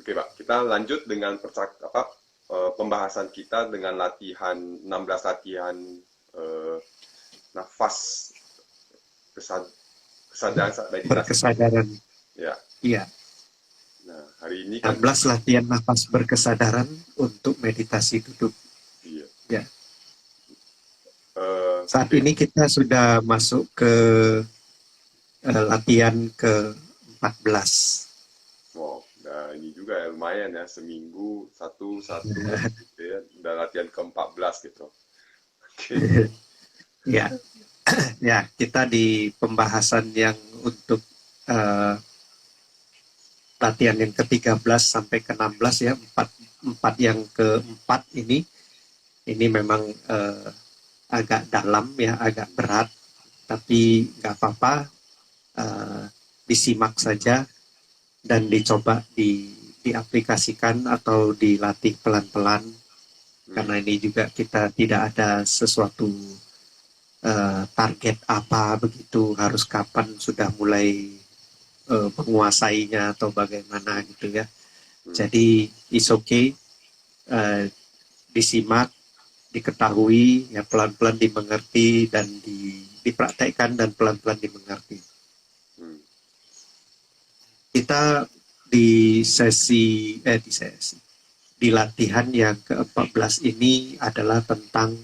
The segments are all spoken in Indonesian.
Oke Pak, kita lanjut dengan pembahasan kita dengan 16 latihan eh, nafas kesadaran saat meditasi. Berkesadaran. Ya. Iya. Nah, hari ini kan 16 latihan nafas berkesadaran untuk meditasi duduk. iya. Ya. Saat Oke. ini kita sudah masuk ke latihan ke-14. Wow, nah ini juga ya, lumayan ya, seminggu satu gitu ya, udah latihan ke-14 gitu. Oke. Ya, ya kita di pembahasan yang untuk uh, latihan yang ke-13 sampai ke-16 ya, empat yang keempat ini memang agak dalam ya, agak berat, tapi nggak apa-apa, disimak saja dan dicoba diaplikasikan atau dilatih pelan-pelan, karena ini juga kita tidak ada sesuatu target apa begitu, harus kapan sudah mulai menguasainya atau bagaimana gitu ya. Jadi it's okay, disimak, diketahui, ya pelan-pelan dimengerti dan dipraktekkan dan pelan-pelan dimengerti. Kita di latihan yang ke-14 ini adalah tentang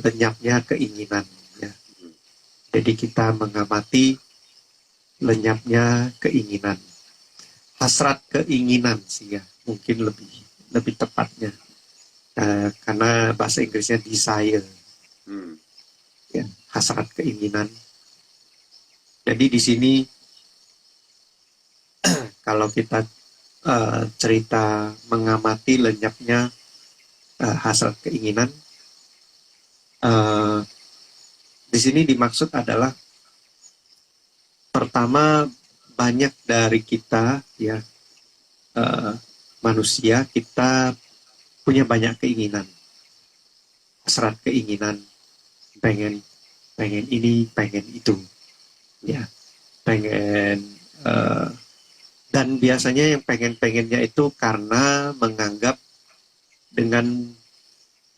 lenyapnya keinginan ya. Jadi kita mengamati lenyapnya keinginan, hasrat keinginan sih ya, mungkin lebih tepatnya, karena bahasa Inggrisnya desire, ya, hasrat keinginan. Jadi di sini kalau kita cerita mengamati lenyapnya hasrat keinginan, di sini dimaksud adalah pertama, banyak dari kita ya manusia, kita punya banyak keinginan, hasrat keinginan, pengen ini, pengen itu, ya, pengen dan biasanya yang pengennya itu karena menganggap dengan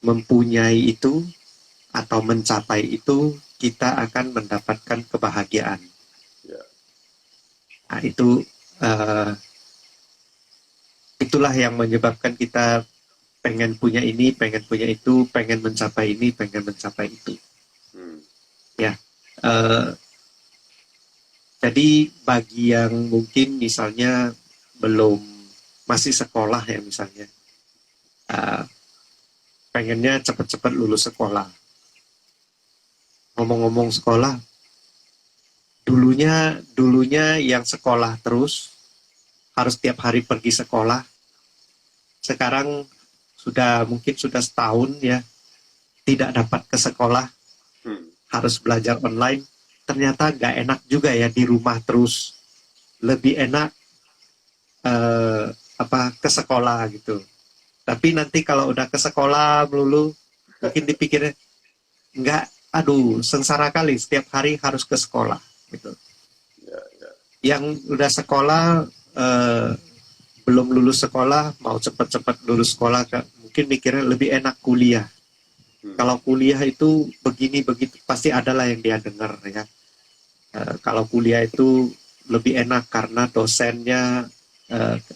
mempunyai itu atau mencapai itu kita akan mendapatkan kebahagiaan. Nah, itulah yang menyebabkan kita pengen punya ini, pengen punya itu, pengen mencapai ini, pengen mencapai itu. Ya, jadi bagi yang mungkin misalnya masih sekolah ya misalnya, pengennya cepat-cepat lulus sekolah. Ngomong-ngomong sekolah, dulunya yang sekolah terus, harus tiap hari pergi sekolah. Sekarang mungkin sudah setahun ya, tidak dapat ke sekolah, harus belajar online. Ternyata gak enak juga ya di rumah terus. Lebih enak ke sekolah gitu. Tapi nanti kalau udah ke sekolah melulu, mungkin dipikirnya enggak, aduh sengsara kali setiap hari harus ke sekolah gitu. Yang udah sekolah belum lulus sekolah, mau cepat-cepat lulus sekolah, mungkin mikirnya lebih enak kuliah. Kalau kuliah itu begini begitu, pasti adalah yang dia dengar ya. Kalau kuliah itu lebih enak karena dosennya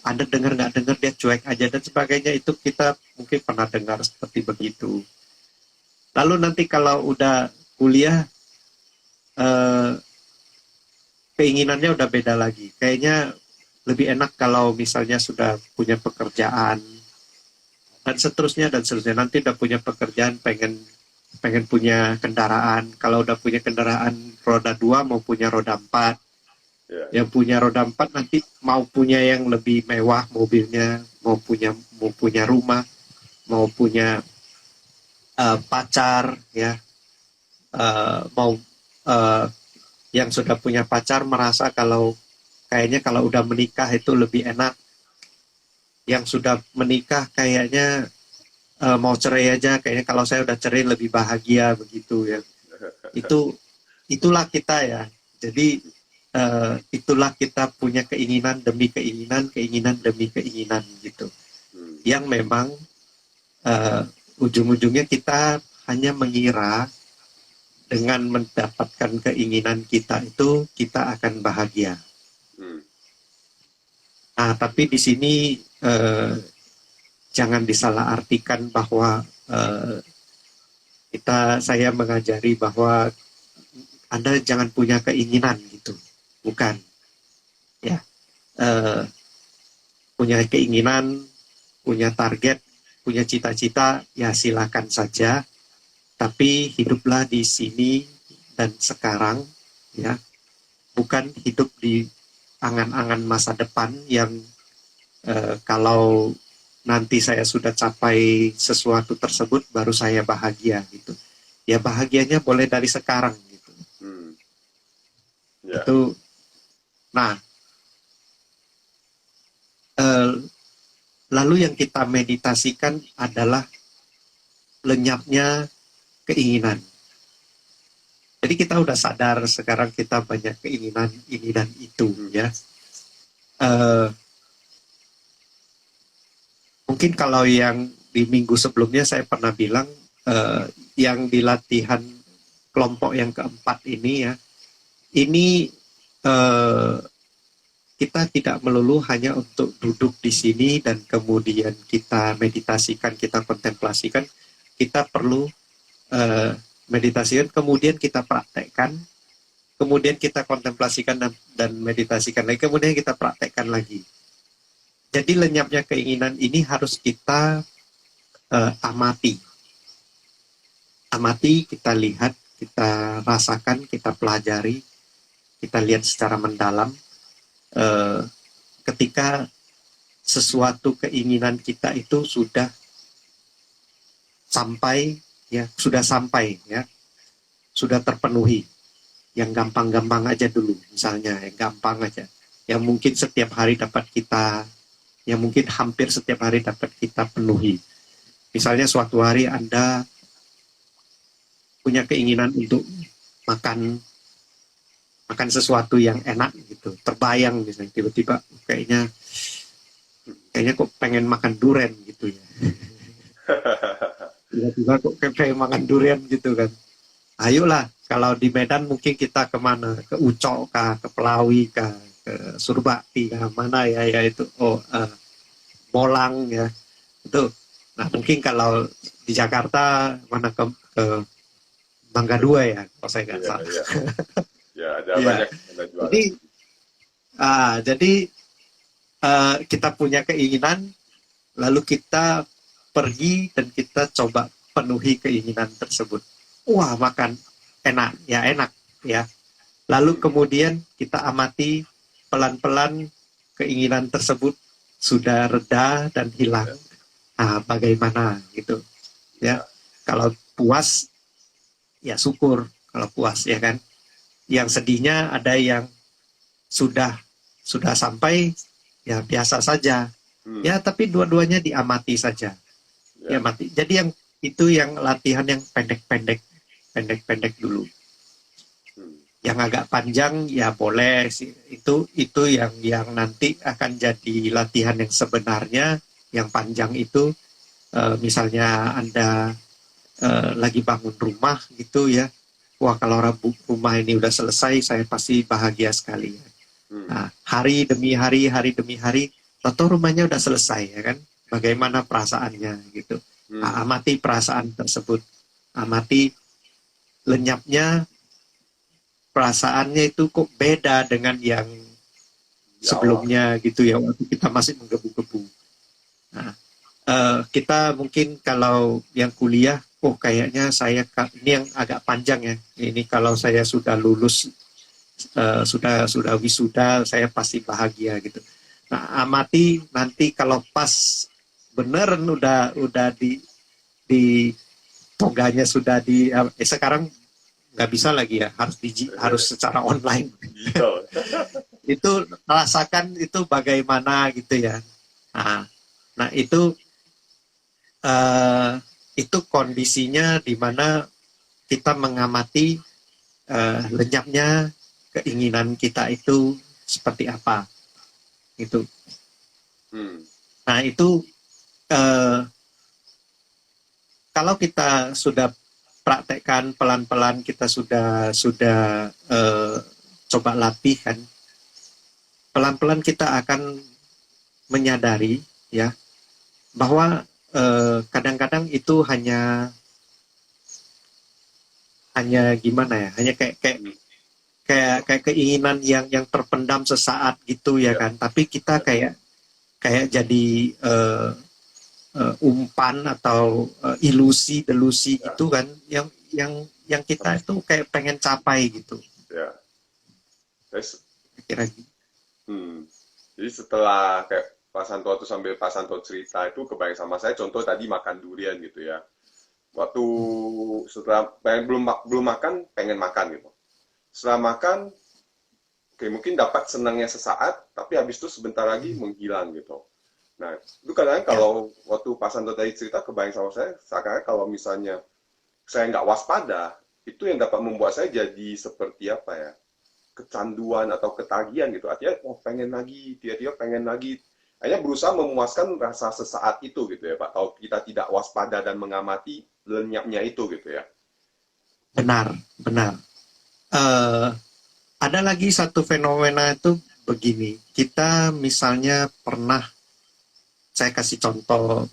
Anda dengar nggak dengar dia cuek aja dan sebagainya, itu kita mungkin pernah dengar seperti begitu. Lalu nanti kalau udah kuliah, keinginannya udah beda lagi. Kayaknya lebih enak kalau misalnya sudah punya pekerjaan dan seterusnya. Nanti udah punya pekerjaan, pengen punya kendaraan. Kalau udah punya kendaraan roda 2 mau punya roda 4. Yang punya roda 4 nanti mau punya yang lebih mewah mobilnya, mau punya rumah, mau punya pacar ya, mau yang sudah punya pacar merasa kayaknya kalau udah menikah itu lebih enak. Yang sudah menikah kayaknya mau cerai aja, kayaknya kalau saya udah cerai lebih bahagia begitu ya. Itulah kita ya. Jadi itulah kita punya keinginan demi keinginan, keinginan demi keinginan gitu. Yang memang ujung-ujungnya kita hanya mengira dengan mendapatkan keinginan kita itu kita akan bahagia. Nah, tapi di sini jangan disalahartikan bahwa saya mengajari bahwa Anda jangan punya keinginan gitu, bukan. Ya, punya keinginan, punya target, punya cita-cita, ya silakan saja. Tapi hiduplah di sini dan sekarang, ya, bukan hidup di angan-angan masa depan yang kalau nanti saya sudah capai sesuatu tersebut baru saya bahagia gitu. Ya bahagianya boleh dari sekarang gitu. Ya. Itu, nah, lalu yang kita meditasikan adalah lenyapnya keinginan. Jadi kita udah sadar sekarang kita banyak keinginan ini dan itu, ya. Mungkin kalau yang di minggu sebelumnya saya pernah bilang yang di latihan kelompok yang keempat ini, ya, ini kita tidak melulu hanya untuk duduk di sini dan kemudian kita meditasikan, kita kontemplasikan. Kita perlu meditasikan, kemudian kita praktekkan, kemudian kita kontemplasikan dan meditasikan lagi, kemudian kita praktekkan lagi. Jadi lenyapnya keinginan ini harus kita amati. Amati, kita lihat, kita rasakan, kita pelajari, kita lihat secara mendalam. Ketika sesuatu keinginan kita itu sudah sampai, ya, sudah terpenuhi. Yang gampang-gampang aja dulu, misalnya yang gampang aja, yang mungkin setiap hari dapat kita, yang mungkin hampir setiap hari dapat kita penuhi. Misalnya suatu hari Anda punya keinginan untuk makan sesuatu yang enak gitu, terbayang misalnya tiba-tiba kayaknya kok pengen makan durian gitu ya. Tiba-tiba kok pengen makan durian gitu kan. Ayolah, kalau di Medan mungkin kita kemana? Ke Ucok kah, ke Pelawi kah, ke Surbakti kah, mana ya itu Molang ya. Itu. Nah, mungkin kalau di Jakarta mana ke Mangga Dua ya, kalau saya nggak salah. Ya, ada banyak yang jualan. Jadi kita punya keinginan, lalu kita pergi dan kita coba penuhi keinginan tersebut. Wah, makan enak ya. Lalu kemudian kita amati pelan-pelan keinginan tersebut sudah reda dan hilang. Nah, bagaimana gitu ya. Kalau puas ya syukur kalau puas, ya kan. Yang sedihnya ada yang sudah sampai, ya biasa saja. Ya, tapi dua-duanya diamati saja. Ya, mati. Jadi yang latihan yang pendek dulu. Yang agak panjang ya boleh sih. Itu yang nanti akan jadi latihan yang sebenarnya. Yang panjang itu misalnya Anda lagi bangun rumah gitu ya. Wah, kalau rumah ini udah selesai, saya pasti bahagia sekali ya. Nah, hari demi hari, tahu rumahnya udah selesai ya kan. Bagaimana perasaannya gitu. Amati perasaan tersebut. Amati lenyapnya perasaannya itu kok beda dengan yang sebelumnya gitu ya, waktu kita masih menggebu-gebu. Nah, kita mungkin kalau yang kuliah, kayaknya saya ini yang agak panjang ya. Ini kalau saya sudah lulus, sudah wisuda, saya pasti bahagia gitu. Nah, amati nanti kalau pas beneran udah di toganya sudah sekarang nggak bisa lagi ya, harus secara online. Itu rasakan itu bagaimana gitu ya. Nah itu kondisinya di mana kita mengamati lenyapnya keinginan kita itu seperti apa itu. Nah itu kalau kita sudah praktekkan pelan-pelan, kita sudah coba latihan, pelan-pelan kita akan menyadari ya bahwa kadang-kadang itu hanya gimana ya, hanya kayak keinginan yang terpendam sesaat gitu ya kan, tapi kita kayak jadi umpan atau delusi gitu kan, yang kita itu kayak pengen capai gitu. Ya. Kira. Jadi setelah kayak Pak Santo tuh sambil Pak Santo cerita itu kebayang sama saya, contoh tadi makan durian gitu ya. Waktu setelah belum makan, pengen makan gitu. Setelah makan, oke, mungkin dapat senangnya sesaat, tapi habis itu sebentar lagi menghilang gitu. Nah, itu kadang kalau waktu Pak Santo tadi cerita, kebayang sama saya, seakan kalau misalnya saya nggak waspada, itu yang dapat membuat saya jadi seperti apa ya, kecanduan atau ketagihan gitu. Artinya, pengen lagi, tiba-tiba pengen lagi. Hanya berusaha memuaskan rasa sesaat itu gitu ya Pak. Kalau kita tidak waspada dan mengamati lenyapnya itu gitu ya. Benar. Ada lagi satu fenomena itu begini. Kita misalnya pernah, saya kasih contoh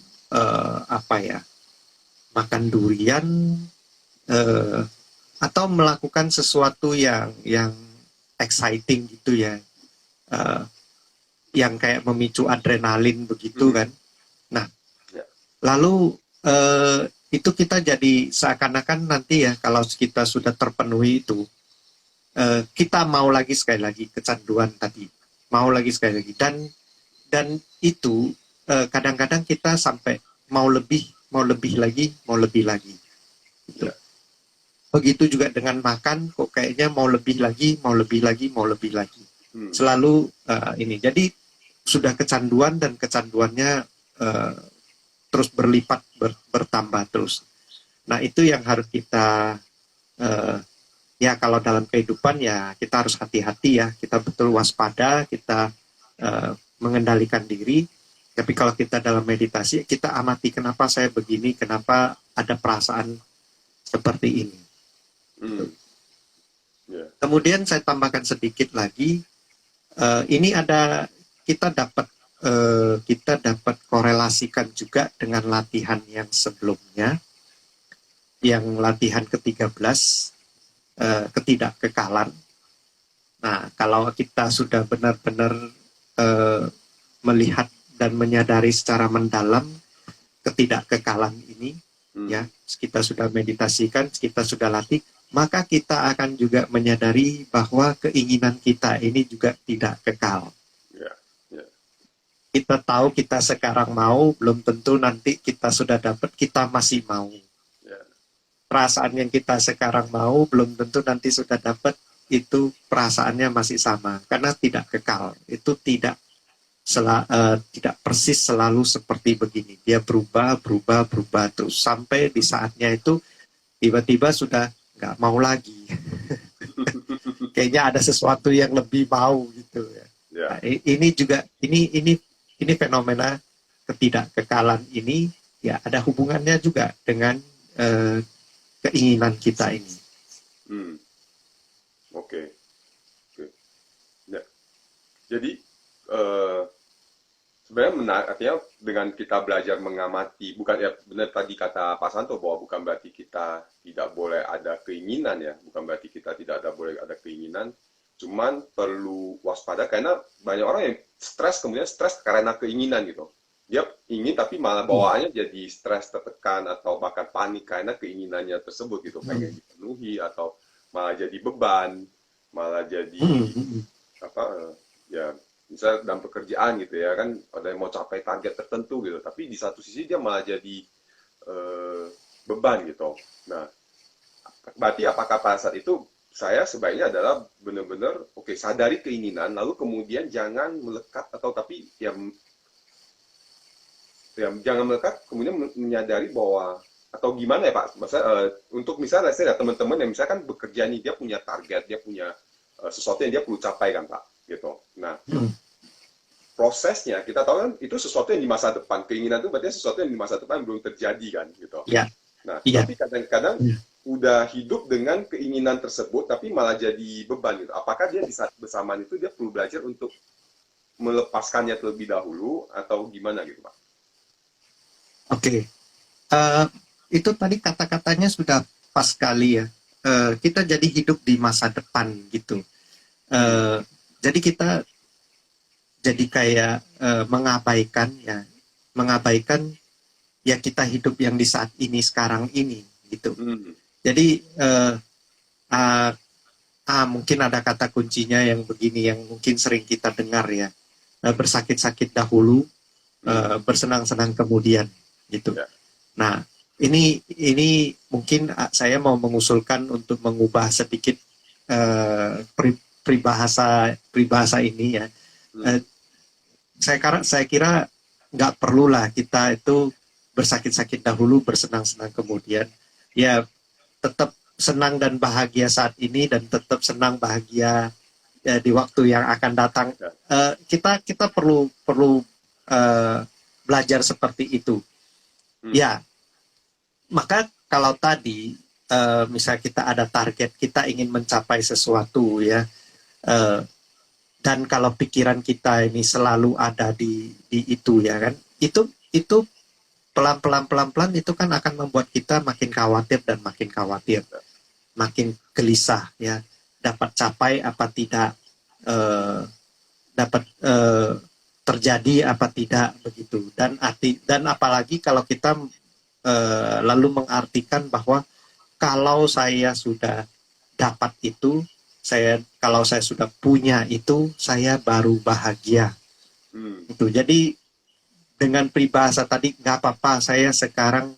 makan durian atau melakukan sesuatu yang exciting gitu ya, yang kayak memicu adrenalin begitu kan. Nah, lalu itu kita jadi seakan-akan nanti ya, kalau kita sudah terpenuhi itu, kita mau lagi sekali lagi, kecanduan tadi, mau lagi sekali lagi, dan itu kadang-kadang kita sampai mau lebih lagi gitu. Begitu juga dengan makan, kok kayaknya mau lebih lagi. Selalu ini. Jadi sudah kecanduan, dan kecanduannya terus berlipat, bertambah terus. Nah, itu yang harus kita ya kalau dalam kehidupan ya kita harus hati-hati ya, kita betul waspada, kita mengendalikan diri. Tapi kalau kita dalam meditasi, kita amati kenapa saya begini, kenapa ada perasaan seperti ini. Kemudian saya tambahkan sedikit lagi, ini ada kita dapat korelasikan juga dengan latihan yang sebelumnya, yang latihan ke-13, ketidakkekalan. Nah, kalau kita sudah benar-benar melihat dan menyadari secara mendalam ketidakkekalan ini, ya, kita sudah meditasikan, kita sudah latih, maka kita akan juga menyadari bahwa keinginan kita ini juga tidak kekal. Kita tahu kita sekarang mau, belum tentu nanti kita sudah dapat, kita masih mau. Perasaan yang kita sekarang mau, belum tentu nanti sudah dapat, itu perasaannya masih sama. Karena tidak kekal, itu tidak persis selalu seperti begini. Dia berubah terus. Sampai di saatnya itu, tiba-tiba sudah nggak mau lagi. Kayaknya ada sesuatu yang lebih mau gitu ya. Nah, ini juga, ini fenomena ketidakkekalan ini ya ada hubungannya juga dengan keinginan kita ini. Oke. Ya. Jadi sebenarnya menarik, artinya dengan kita belajar mengamati, bukan ya benar tadi kata Pak Santo bahwa bukan berarti kita tidak boleh ada keinginan ya, bukan berarti kita tidak boleh ada keinginan, cuman perlu waspada karena banyak orang yang stres karena keinginan gitu. Dia ingin tapi malah bawaannya jadi stres, tertekan atau bahkan panik karena keinginannya tersebut gitu, pengen dipenuhi atau malah jadi beban, malah jadi ya misalnya dalam pekerjaan gitu ya kan, ada yang mau capai target tertentu gitu, tapi di satu sisi dia malah jadi beban gitu. Nah, berarti apakah pada saat itu saya sebaiknya adalah benar-benar sadari keinginan, lalu kemudian jangan melekat atau tapi ya jangan melekat, kemudian menyadari bahwa atau gimana ya Pak? Maksudnya untuk misalnya saya teman-teman yang misalkan bekerja nih, dia punya target, dia punya sesuatu yang dia perlu capai kan Pak, gitu. Nah, Hmm. prosesnya kita tahu kan itu sesuatu yang di masa depan, keinginan itu berarti sesuatu yang di masa depan belum terjadi kan, gitu. Ya, Nah, iya. tapi kadang-kadang Hmm. udah hidup dengan keinginan tersebut, tapi malah jadi beban gitu. Apakah dia di saat bersamaan itu dia perlu belajar untuk melepaskannya terlebih dahulu atau gimana gitu Pak? Oke. Eh, itu tadi kata-katanya sudah pas sekali ya. Kita jadi hidup di masa depan gitu. Hmm. Eh, jadi kita jadi kayak mengabaikan ya kita hidup yang di saat ini sekarang ini gitu. Hmm. Jadi uh, mungkin ada kata kuncinya yang begini yang mungkin sering kita dengar ya. Bersakit-sakit dahulu, Hmm. bersenang-senang kemudian gitu. Ya. Nah, ini mungkin saya mau mengusulkan untuk mengubah sedikit peribahasa ini ya. Hmm. Saya kira nggak perlulah kita itu bersakit-sakit dahulu, bersenang-senang kemudian. Ya, tetap senang dan bahagia saat ini dan tetap senang bahagia di waktu yang akan datang. Ya. Kita perlu belajar seperti itu. Hmm. Ya, maka kalau tadi misal kita ada target, kita ingin mencapai sesuatu ya, dan kalau pikiran kita ini selalu ada di itu ya kan, itu pelan-pelan itu kan akan membuat kita makin khawatir dan makin khawatir, makin gelisah ya, dapat capai apa tidak, dapat terjadi apa tidak begitu, dan apalagi kalau kita lalu mengartikan bahwa kalau saya sudah dapat itu, kalau saya sudah punya itu, saya baru bahagia. Hmm. Itu jadi dengan peribahasa tadi nggak apa-apa, saya sekarang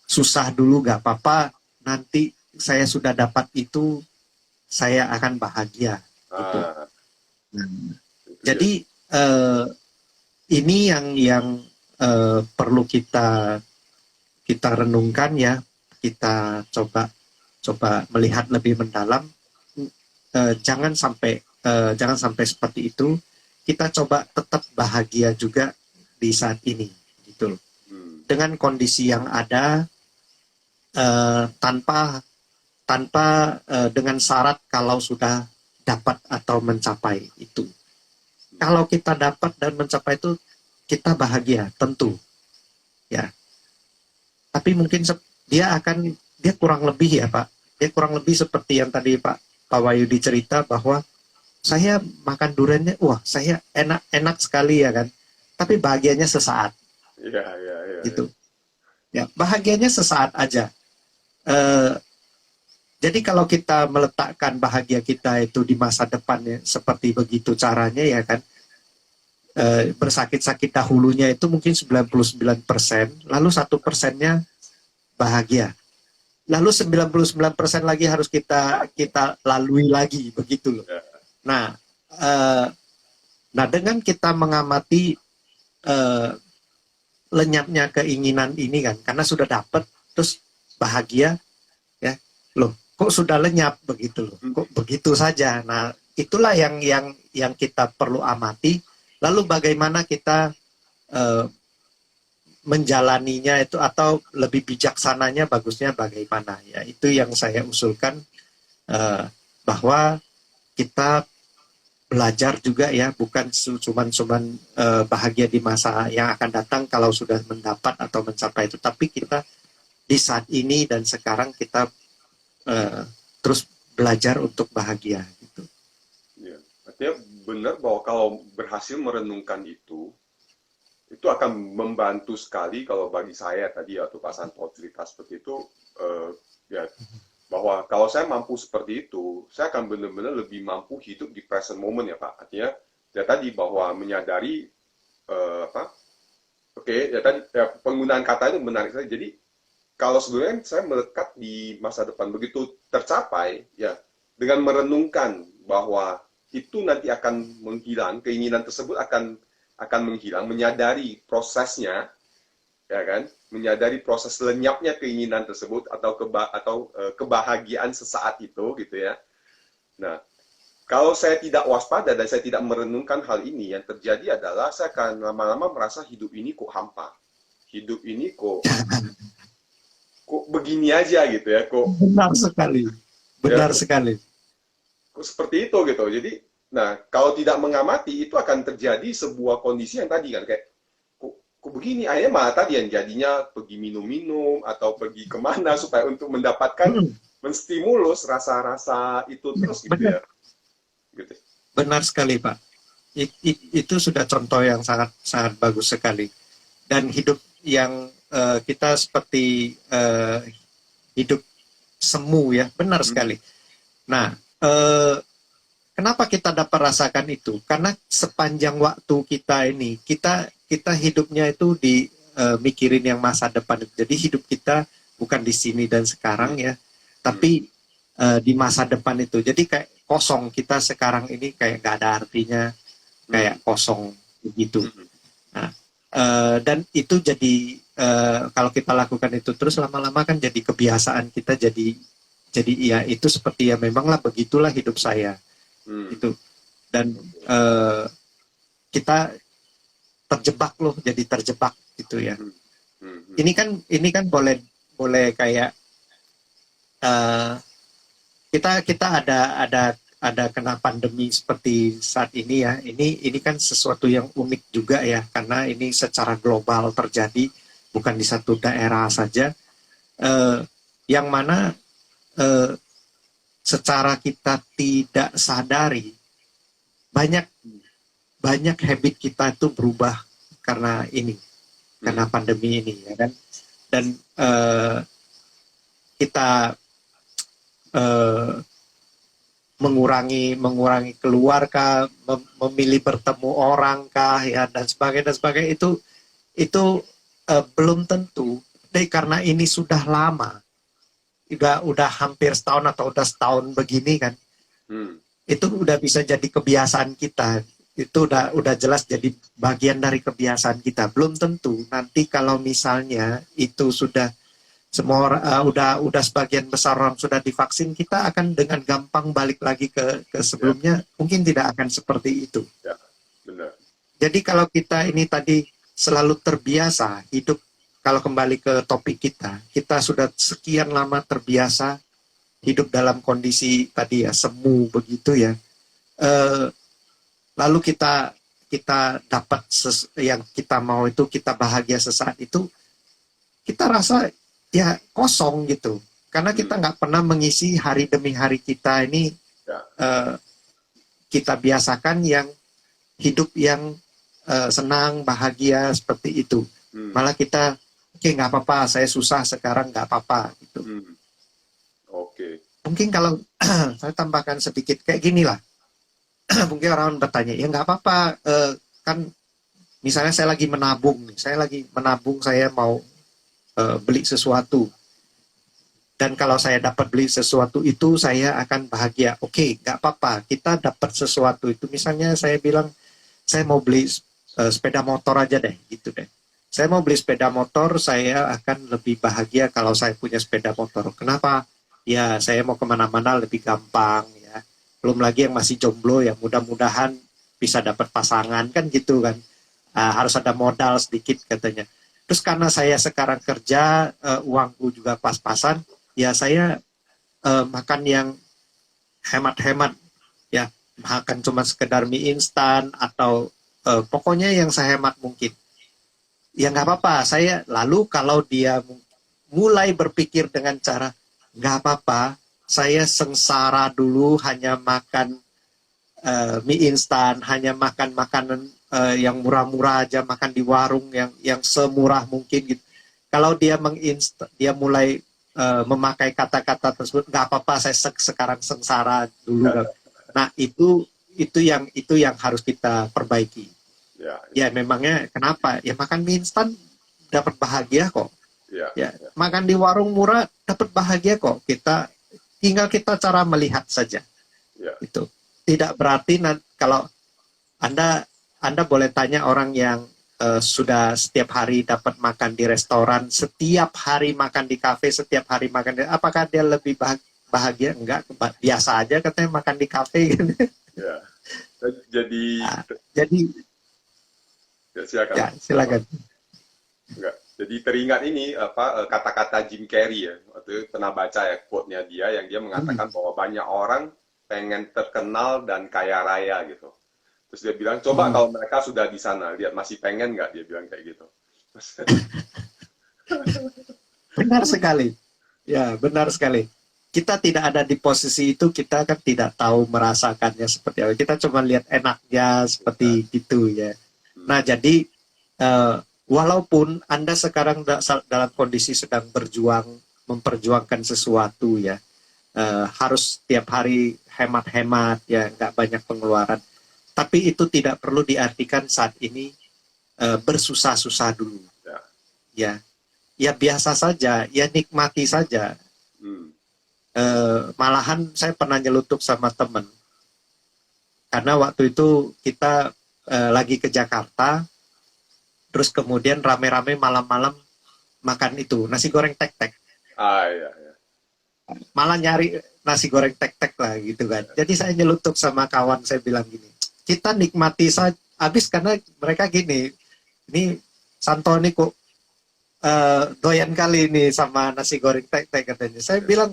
susah dulu nggak apa-apa, nanti saya sudah dapat itu, saya akan bahagia. Itu. Ah, itu dia. Jadi ini yang perlu kita renungkan ya, kita coba melihat lebih mendalam. Jangan sampai seperti itu. Kita coba tetap bahagia juga di saat ini, gitu. Dengan kondisi yang ada, tanpa dengan syarat kalau sudah dapat atau mencapai itu. Kalau kita dapat dan mencapai itu, kita bahagia, tentu. Ya. Tapi mungkin dia kurang lebih ya Pak. Dia kurang lebih seperti yang tadi Pak Wahyudi cerita bahwa saya makan duriannya, wah saya enak sekali ya kan. Tapi bahagianya sesaat. Iya. Gitu. Ya, bahagianya sesaat aja. Jadi kalau kita meletakkan bahagia kita itu di masa depannya seperti begitu caranya ya kan, bersakit-sakit dahulunya itu mungkin 99%, lalu 1%-nya bahagia. Lalu 99% lagi harus kita lalui lagi begitu loh. Nah, dengan kita mengamati lenyapnya keinginan ini kan, karena sudah dapat terus bahagia ya, loh kok sudah lenyap begitu loh, kok begitu saja. Nah, itulah yang kita perlu amati. Lalu bagaimana kita menjalaninya itu, atau lebih bijaksananya bagusnya bagaimana ya, itu yang saya usulkan, bahwa kita belajar juga ya, bukan cuman bahagia di masa yang akan datang kalau sudah mendapat atau mencapai itu, tapi kita di saat ini dan sekarang kita terus belajar untuk bahagia gitu. Ya. Artinya benar bahwa kalau berhasil merenungkan itu akan membantu sekali. Kalau bagi saya tadi atau Pak Santo cerita seperti itu, ya bahwa kalau saya mampu seperti itu, saya akan benar-benar lebih mampu hidup di present moment ya Pak. Artinya ya tadi bahwa menyadari ya tadi ya, penggunaan kata itu menarik sekali. Jadi kalau sebenarnya saya melekat di masa depan begitu tercapai, ya dengan merenungkan bahwa itu nanti akan menghilang, keinginan tersebut akan menghilang, menyadari prosesnya, ya kan, menyadari proses lenyapnya keinginan tersebut atau kebahagiaan sesaat itu, gitu ya. Nah, kalau saya tidak waspada dan saya tidak merenungkan hal ini, yang terjadi adalah saya akan lama-lama merasa hidup ini kok hampa. Hidup ini kok begini aja gitu ya, Benar sekali, ya benar sekali. kok seperti itu gitu. Jadi, nah kalau tidak mengamati itu akan terjadi sebuah kondisi yang tadi kan kayak kok begini, akhirnya malah tadi yang jadinya pergi minum-minum atau pergi kemana supaya untuk mendapatkan Hmm, menstimulus rasa-rasa itu ya, terus gitu benar, ya. Gitu. benar sekali Pak. Itu sudah contoh yang sangat sangat bagus sekali. Dan hidup yang kita seperti hidup semu ya, benar Hmm, sekali. Nah, eh, kenapa kita dapat rasakan itu? Karena sepanjang waktu kita ini, kita hidupnya itu di mikirin yang masa depan. Jadi hidup kita bukan di sini dan sekarang hmm, ya, hmm, tapi di masa depan itu. Jadi kayak kosong kita sekarang ini kayak gak ada artinya, hmm, kayak kosong begitu. hmm, Nah, dan itu jadi kalau kita lakukan itu terus lama-lama kan jadi kebiasaan kita jadi ya itu seperti ya memanglah begitulah hidup saya hmm, itu dan oke, eh, kita terjebak loh jadi terjebak gitu ya hmm, hmm, hmm, ini kan boleh boleh kayak eh, kita kita ada kena pandemi seperti saat ini ya ini kan sesuatu yang unik juga ya karena ini secara global terjadi bukan di satu daerah saja eh, yang mana eh, secara kita tidak sadari banyak banyak habit kita itu berubah karena ini karena hmm, pandemi ini ya kan dan kita eh, mengurangi keluar kah memilih bertemu orang kah ya dan sebagainya itu belum tentu deh karena ini sudah lama udah hampir setahun atau udah setahun begini kan hmm, itu udah bisa jadi kebiasaan kita itu udah jelas jadi bagian dari kebiasaan kita belum tentu nanti kalau misalnya itu sudah semua udah sebagian besar orang sudah divaksin kita akan dengan gampang balik lagi ke ya, sebelumnya mungkin tidak akan seperti itu ya, benar, jadi kalau kita ini tadi selalu terbiasa hidup kalau kembali ke topik kita sudah sekian lama terbiasa hidup dalam kondisi tadi ya semu begitu ya eh, lalu kita kita dapat yang kita mau itu kita bahagia sesaat itu kita rasa ya kosong gitu karena kita hmm, nggak pernah mengisi hari demi hari kita ini ya, eh, kita biasakan yang hidup yang senang bahagia seperti itu hmm, malah kita oke nggak apa-apa saya susah sekarang nggak apa-apa gitu hmm, oke, mungkin kalau saya tambahkan sedikit kayak gini lah mungkin orang bertanya ya nggak apa-apa kan misalnya saya lagi menabung saya mau beli sesuatu dan kalau saya dapat beli sesuatu itu saya akan bahagia oke nggak apa-apa kita dapat sesuatu itu misalnya saya bilang saya mau beli sepeda motor aja deh gitu deh saya mau beli sepeda motor saya akan lebih bahagia kalau saya punya sepeda motor kenapa ya saya mau kemana-mana lebih gampang ya belum lagi yang masih jomblo ya mudah-mudahan bisa dapat pasangan kan gitu kan. Harus ada modal sedikit katanya. Terus karena saya sekarang kerja, uangku juga pas-pasan, ya saya makan yang hemat-hemat, ya makan cuma sekedar mie instan atau pokoknya yang sehemat mungkin. Ya nggak apa-apa. Saya lalu kalau dia mulai berpikir dengan cara nggak apa-apa, saya sengsara dulu hanya makan mie instan, hanya makan makanan yang murah-murah aja, makan di warung yang semurah mungkin gitu. Kalau dia mulai memakai kata-kata tersebut, nggak apa-apa, saya sekarang sengsara dulu. ya, Nah itu yang harus kita perbaiki. ya, Ya memangnya kenapa? Ya makan mie instan dapat bahagia kok. ya, Ya ya, makan di warung murah dapat bahagia kok. Tinggal kita cara melihat saja ya, itu tidak berarti kalau anda boleh tanya orang yang sudah setiap hari dapat makan di restoran, setiap hari makan di kafe, setiap hari makan apakah dia lebih bahagia? bahagia? Enggak, biasa aja katanya makan di kafe gitu. Ya. Jadi, Nah, jadi ya, silakan ya Pak. silakan. Enggak. Jadi teringat ini apa kata-kata Jim Carrey ya. Waktu itu pernah baca ya quote-nya dia yang dia Hmm. mengatakan bahwa banyak orang pengen terkenal dan kaya raya gitu. Terus dia bilang, coba Hmm. kalau mereka sudah di sana, lihat masih pengen nggak? Dia bilang kayak gitu. Benar sekali. Ya, benar sekali. Kita tidak ada di posisi itu, kita kan tidak tahu merasakannya seperti apa. Kita cuma lihat enaknya Ya. seperti gitu ya. Hmm. Nah, jadi walaupun Anda sekarang dalam kondisi sedang berjuang, memperjuangkan sesuatu ya, harus tiap hari hemat-hemat ya, nggak banyak pengeluaran. Tapi itu tidak perlu diartikan saat ini bersusah-susah dulu. Ya. Ya, ya biasa saja, ya nikmati saja. Hmm. Malahan saya pernah nyelutuk sama temen karena waktu itu kita lagi ke Jakarta, terus kemudian rame-rame malam-malam makan itu nasi goreng tek-tek, Ah, ya, ya. malah nyari nasi goreng tek-tek lah gitu kan. Jadi saya nyelutuk sama kawan, saya bilang gini, kita nikmati saja habis, karena mereka gini, ini Santo ini kok doyan kali ini sama nasi goreng tek-tek katanya. Saya Ya. bilang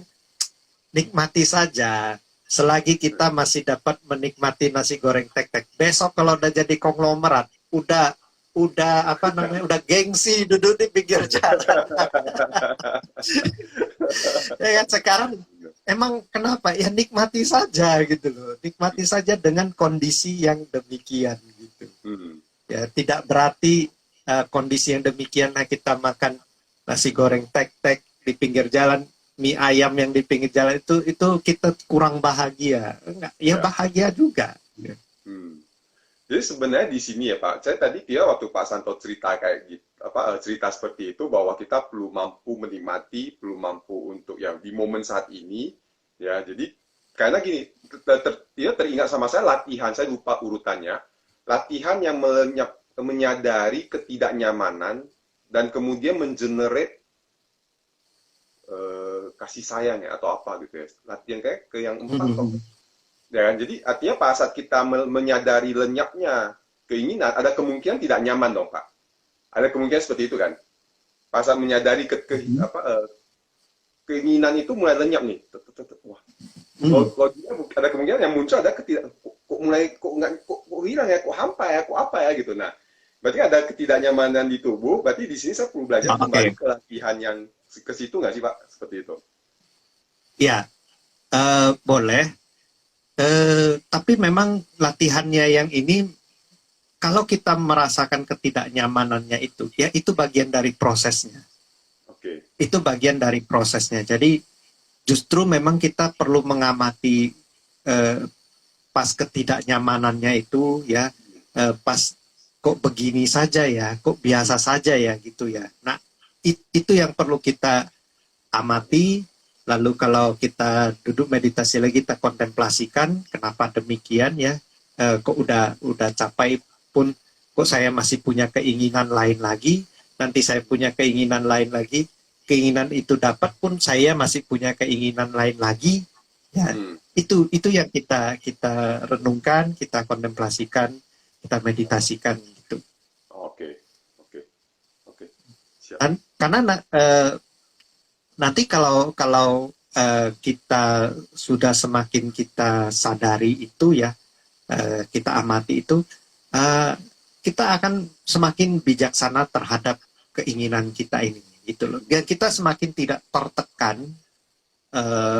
nikmati saja selagi kita masih dapat menikmati nasi goreng tek-tek. Besok kalau udah jadi konglomerat, udah apa namanya, udah gengsi duduk di pinggir jalan. Ya kan, sekarang emang kenapa ya, nikmati saja gitu loh, nikmati saja dengan kondisi yang demikian gitu Hmm. ya. Tidak berarti kondisi yang demikian, nah kita makan nasi goreng tek-tek di pinggir jalan, mie ayam yang di pinggir jalan, itu kita kurang bahagia. Enggak, ya Ya. bahagia juga. Hmm. Jadi sebenarnya di sini ya Pak, saya tadi kira waktu Pak Santo cerita kayak gitu, cerita seperti itu bahwa kita perlu mampu menikmati, perlu mampu untuk ya di momen saat ini, ya. Jadi karena gini, dia teringat sama saya latihan, saya lupa urutannya, latihan yang menyadari ketidaknyamanan dan kemudian mengenerate kasih sayang ya atau apa gitu ya. Latihan kayak ke yang empat toh. Ya kan? Jadi artinya pada saat kita menyadari lenyapnya keinginan, ada kemungkinan tidak nyaman dong Pak. Ada kemungkinan seperti itu kan. Pada saat menyadari keinginan itu mulai lenyap nih. Wah, loginya ada kemungkinan yang muncul ada kok mulai kok hilang ya, kok hampa ya, kok apa ya gitu. Nah, berarti ada ketidaknyamanan di tubuh. Berarti di sini saya perlu belajar kembali Oke, ke latihan yang ke situ nggak sih Pak? Seperti itu. ya boleh. Tapi memang latihannya yang ini, kalau kita merasakan ketidaknyamanannya itu, ya itu bagian dari prosesnya. Oke. Itu bagian dari prosesnya. Jadi justru memang kita perlu mengamati eh, pas ketidaknyamanannya itu ya, pas kok begini saja ya, kok biasa saja ya gitu ya. Nah, itu yang perlu kita amati. Lalu kalau kita duduk meditasi lagi, kita kontemplasikan kenapa demikian ya. Kok udah capai pun kok saya masih punya keinginan lain lagi. Nanti saya punya keinginan lain lagi. Keinginan itu dapat pun saya masih punya keinginan lain lagi. Ya, Hmm. itu yang kita renungkan, kita kontemplasikan, kita meditasikan gitu. Oke. Oke. Oke. Siap. Dan karena nanti kalau kita sudah semakin kita sadari itu ya, kita amati itu, uh, kita akan semakin bijaksana terhadap keinginan kita ini gitu loh. Dan kita semakin tidak tertekan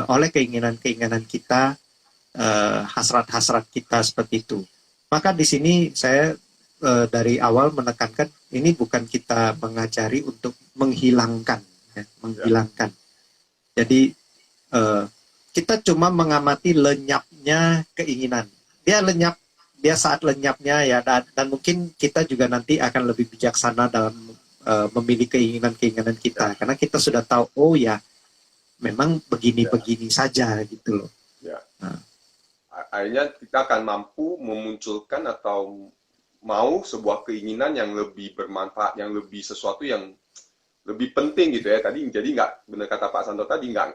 oleh keinginan-keinginan kita, hasrat-hasrat kita seperti itu. Maka di sini saya dari awal menekankan, ini bukan kita mengajari untuk menghilangkan, ya, menghilangkan. Jadi kita cuma mengamati lenyapnya keinginan. Dia lenyap, dia saat lenyapnya ya, dan mungkin kita juga nanti akan lebih bijaksana dalam memilih keinginan-keinginan kita, karena kita sudah tahu, oh ya, memang begini-begini saja gitu loh. Ya. Nah, Akhirnya kita akan mampu memunculkan atau mau sebuah keinginan yang lebih bermanfaat, yang lebih sesuatu yang lebih penting gitu ya. Tadi jadi nggak, benar kata Pak Santo tadi, nggak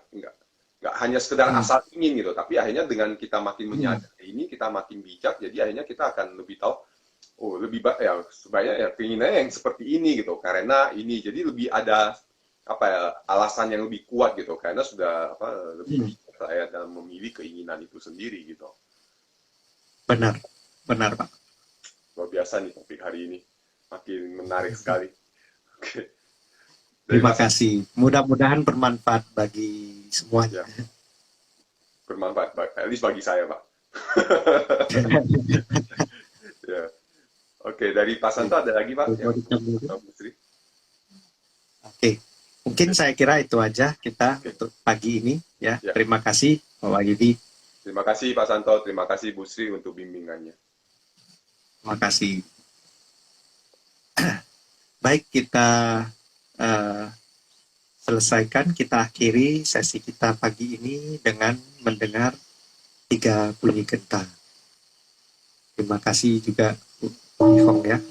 nggak hanya sekedar Hmm. asal ingin gitu, tapi akhirnya dengan kita makin Hmm. menyadari ini, kita makin bijak, jadi akhirnya kita akan lebih tahu, oh lebih baik ya sebaiknya ya keinginannya yang seperti ini gitu, karena ini, jadi lebih ada apa ya, alasan yang lebih kuat gitu, karena sudah apa, lebih Hmm. bijak lah ya dalam memilih keinginan itu sendiri gitu. Benar, benar Pak. Luar biasa nih topik hari ini, makin menarik sekali. Oke, dari Terima Pak San, kasih. Mudah-mudahan bermanfaat bagi semuanya. ya bermanfaat, at least bagi saya Pak. Ya, oke, dari Pak Santo ada lagi Pak yang Oke, Bu Sri? mungkin saya kira itu aja kita Oke, untuk pagi ini ya. ya. Terima kasih Pak Wahyudi. Terima kasih Pak Santo, terima kasih Bu Sri untuk bimbingannya. Terima kasih. Baik, kita eh, selesaikan, kita akhiri sesi kita pagi ini dengan mendengar 3 bunyi genta. Terima kasih juga Bu Hong ya.